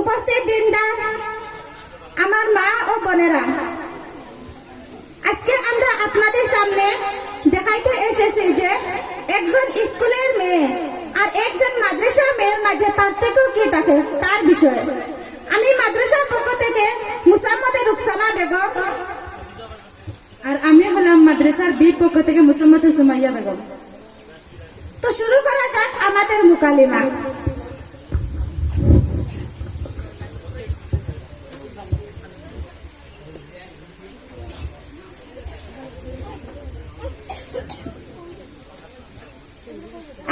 উপস্থিত দিনদার আমার মা ও বোনেরা, আজকে আমরা আপনাদের সামনে দেখাইতে এসেছি যে একজন স্কুলের মেয়ে আর একজন মাদ্রাসার মেয়ের মাঝে পার্থক্য কি থাকে তার বিষয়ে। আমি মাদ্রাসার পক্ষ থেকে মুসাম্মদে রুকসানা বেগম, আর আমি হলাম মাদ্রাসার বি পক্ষ থেকে মুসাম্মদে সুমাইয়া বেগম। তো শুরু করা যাক আমাদের মুকালিমা।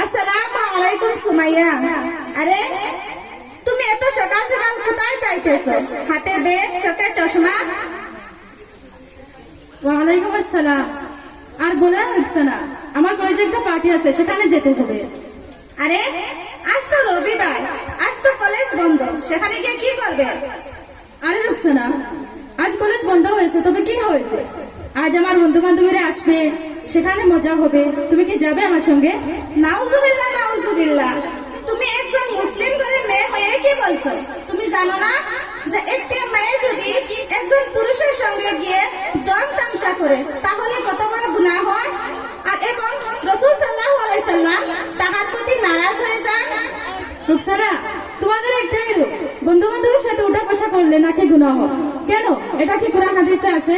আসসালামু আলাইকুম সুমাইয়া। আরে তুমি এত সকাল সকাল কোথায় চাইতেছো? হাতে ব্যাগ, চোখে চশমা। ওয়ালাইকুম আসসালাম। আর বলে রুকসানা, আমার কলেজে একটা পার্টি আছে, সেখানে যেতে হবে। আরে আজ তো রবিবার, আজ তো কলেজ বন্ধ, সেখানে গিয়ে কি করবে? আরে রুকসানা, আজ কলেজ বন্ধ হয়েছে, তবে কি হয়েছে? আজ আমার বন্ধু বান্ধবীরা আসবে, সেখানে মজা হবে। তুমি কি যাবে আমার সঙ্গে? নাউজুবিল্লাহ নাউজুবিল্লাহ, তুমি একজন মুসলিম ঘরের মেয়ে হয়ে কি বলছো? তুমি জানো না যে একটি মেয়ে যদি একজন পুরুষের সঙ্গে গিয়ে দম তামসা করে তাহলে কত বড় গুনাহ হয়? আর এবং রাসূল সাল্লাল্লাহু আলাইহি সাল্লাম তাহার প্রতি নারাজ হয়ে যান। রুকসানা, তোমাদের একটাই রূপ, বন্ধু বান্ধবের সাথে উঠা বসা করলে নাকি গুনাহ? কেন, এটা কি কোরআন হাদিসে আছে?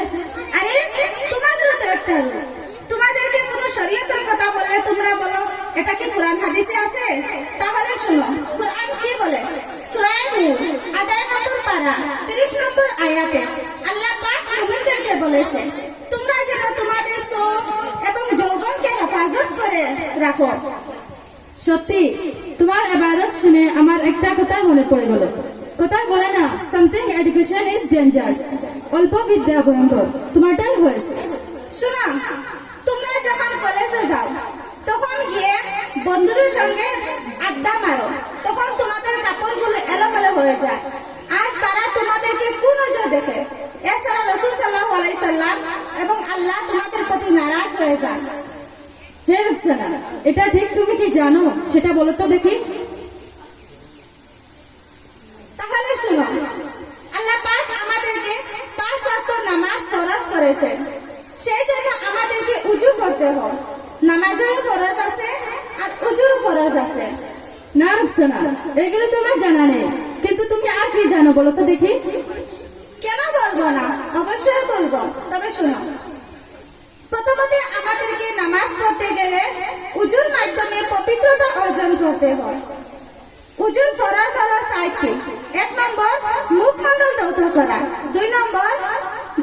আরে তোমাদেরও তো একটা রূপ। তোমাদেরকে কোনো শরীয়তের কথা বললে তোমরা বলো এটা কি কোরআন হাদিসে আছে? তাহলে শোনো কোরআন কি বলে। সূরা নূর 18 নম্বর পারা 30 নম্বর আয়াতে আল্লাহ পাক মুমিনদেরকে বলেছে, তোমরা যেন তোমাদের চোখ এবং যৌবনকে হেফাজত করে রাখো। সত্যি, তোমার ইবাদত শুনে আমার একটা কথা মনে পড়ে গেল। কথা বলে না, সামথিং এডুকেশন ইজ ডেঞ্জারাস, অল্প বিদ্যা ভয়ঙ্কর। তোমারটাই হয়েছে। শোনো, তোমরা যখন কলেজে যাও তখন গিয়ে বন্ধুদের সঙ্গে আড্ডা মারো, তখন তোমাদের কাপড়গুলো এলোমেলো হয়ে যায় আর তারা তোমাদেরকে কোন নজর দেখে। এছাড়া রাসূল সাল্লাল্লাহু আলাইহি সাল্লাম এবং আল্লাহ তোমাদের প্রতি নারাজ হয়ে যান। হে রুকসানা, এটা ঠিক তুমি কি জানো সেটা বলো তো দেখি। তাহলে শোনো, আল্লাহ পাক আমাদেরকে 5 ওয়াক্ত নামাজ ফরজ করেছেন, সেই জন্য আমাদেরকে উযু করতে হয়। নামাজেরও ফরজ আছে আর উযুরও ফরজ আছে। না রুকসানা, এগুলো তোমার জানা নেই, কিন্তু তুমি আর কি জানো বলো তো দেখি। কেন বলবো না, অবশ্যই বলবো। তবে শোনো, প্রথমত আমাদেরকে নামাজ পড়তে গেলে উযুর মাধ্যমে পবিত্রতা অর্জন করতে হয়। উযুর ফরজ হলো 4টি। 1 নম্বর মুখমণ্ডল ধৌত করা, 2 নম্বর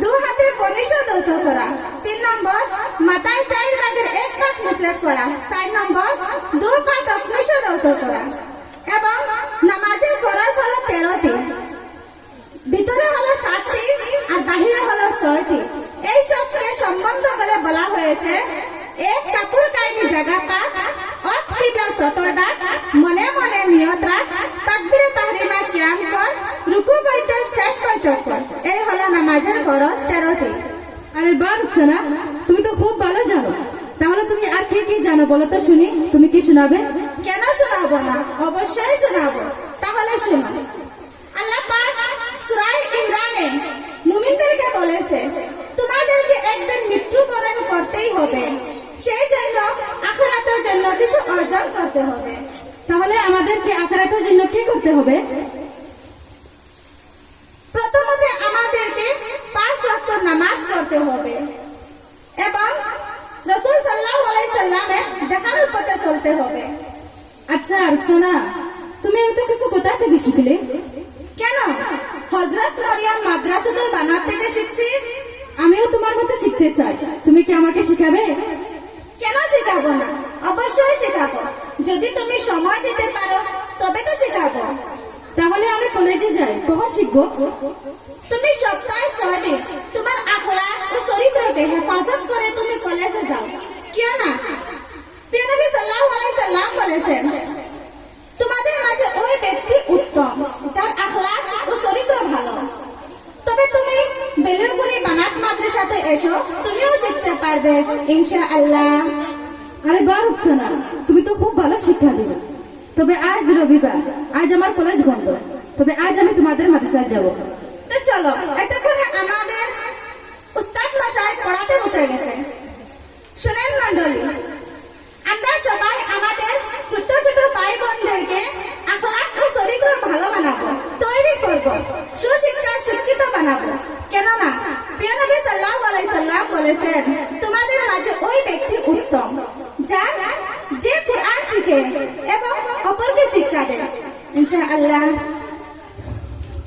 2 হাতের কনিষ্ঠ ধৌত করা, 3 নম্বর মাথায় 4 ভাগের 1 ভাগ মুসলেট করা, 4 নম্বর 2 পা তকনিষ্ঠ ধৌত করা। এবং নামাজের ফরজ হলো 13টি, ভিতরে হলো 7টি আর বাহিরে হলো 6টি। এই সবকে সম্বন্ধ করে বলা হয়েছে, এক কাপড় কাইনি জায়গা পাক, অত পিটা সতর ডাক, মনে মনে নিয়ত রাখ, তাকবীরে তাহরিমা কিয়াম কর, রুকু বৈঠক শেষ বৈঠক কর। এই হলো নামাজের ফরজ 13টি। আরে বাহ রুকসানা, তুমি তো খুব ভালো জানো। তাহলে তুমি আর কি কি জানো বলো তো শুনি। তুমি কি শোনাবে? কেন শোনাবো না, অবশ্যই শোনাবো। তাহলে শোনো, আল্লাহ পাক সূরা ইমরানে মুমিনদেরকে বলেছে, তোমাদেরকে একদিন মৃত্যুবরণ করতেই হবে, সেই জন্য আখিরাতের জন্য কিছু অর্জন করতে হবে। তাহলে আমাদেরকে আখিরাতের জন্য কি করতে হবে? প্রথমত আমাদেরকে 5 ওয়াক্ত নামাজ পড়তে হবে এবং রাসূল সাল্লাল্লাহু আলাইহি সাল্লামের দেখানোর পথে চলতে হবে। আচ্ছা রুকসানা, তুমি এত কিছু কোথা থেকে শিখলে? কেন, হযরত মরিয়ম মাদ্রাসাতুল বানাত থেকে শিখছি। আমিও তোমার মতো শিখতে চাই, তুমি কি আমাকে শিখাবে? কেন শেখাবো না, অবশ্যই শেখাবো। যদি তুমি সময় দিতে পারো তবে তো শেখাবো। তাহলে আমি কলেজে যাই, কখন শিখবো? তুমি সপ্তাহে 6 দিন তোমার আখলাক ও চরিত্রকে হেফাজত করে তুমি কলেজে যাও, কেন না? প্রিয় নবী সাল্লাল্লাহু আলাইহি সাল্লাম বলেছেন, তোমাদের মাঝে ওই ব্যক্তি উত্তম যার আখলাক ও চরিত্র ভালো। তবে তুমি বেলুগুড়ি বানাত মাদ্রাসাতে এসো, তুমিও শিখতে পারবে ইনশাআল্লাহ। আরে বাহ রুকসানা, তুমি তো খুব ভালো শিক্ষা দিবে। তবে আজ রবিবার, আজ আমার কলেজ বন্ধ। তবে আজ আমি তোমাদের মাদ্রাসায় যাব। তো চলো, এতক্ষণে আমাদের উস্তাদ মশাই পড়াতে বসে গেছে। শুনেন মন্ডলী, আমরা সবাই আমাদের ছোট ছোট ভাই বোনদেরকে আখলাক ও চরিত্র ভালো বানাবো, তৈরি করব, সুশিক্ষার শিক্ষিত বানাবো। কেননা প্রিয় নবী সাল্লাল্লাহু আলাইহি সাল্লাম বলেছেন, তোমাদের মাঝে ওই ব্যক্তি উত্তম যে কোরআন শিখে এবং অপরকে শিক্ষা দেয়। ইনশাআল্লাহ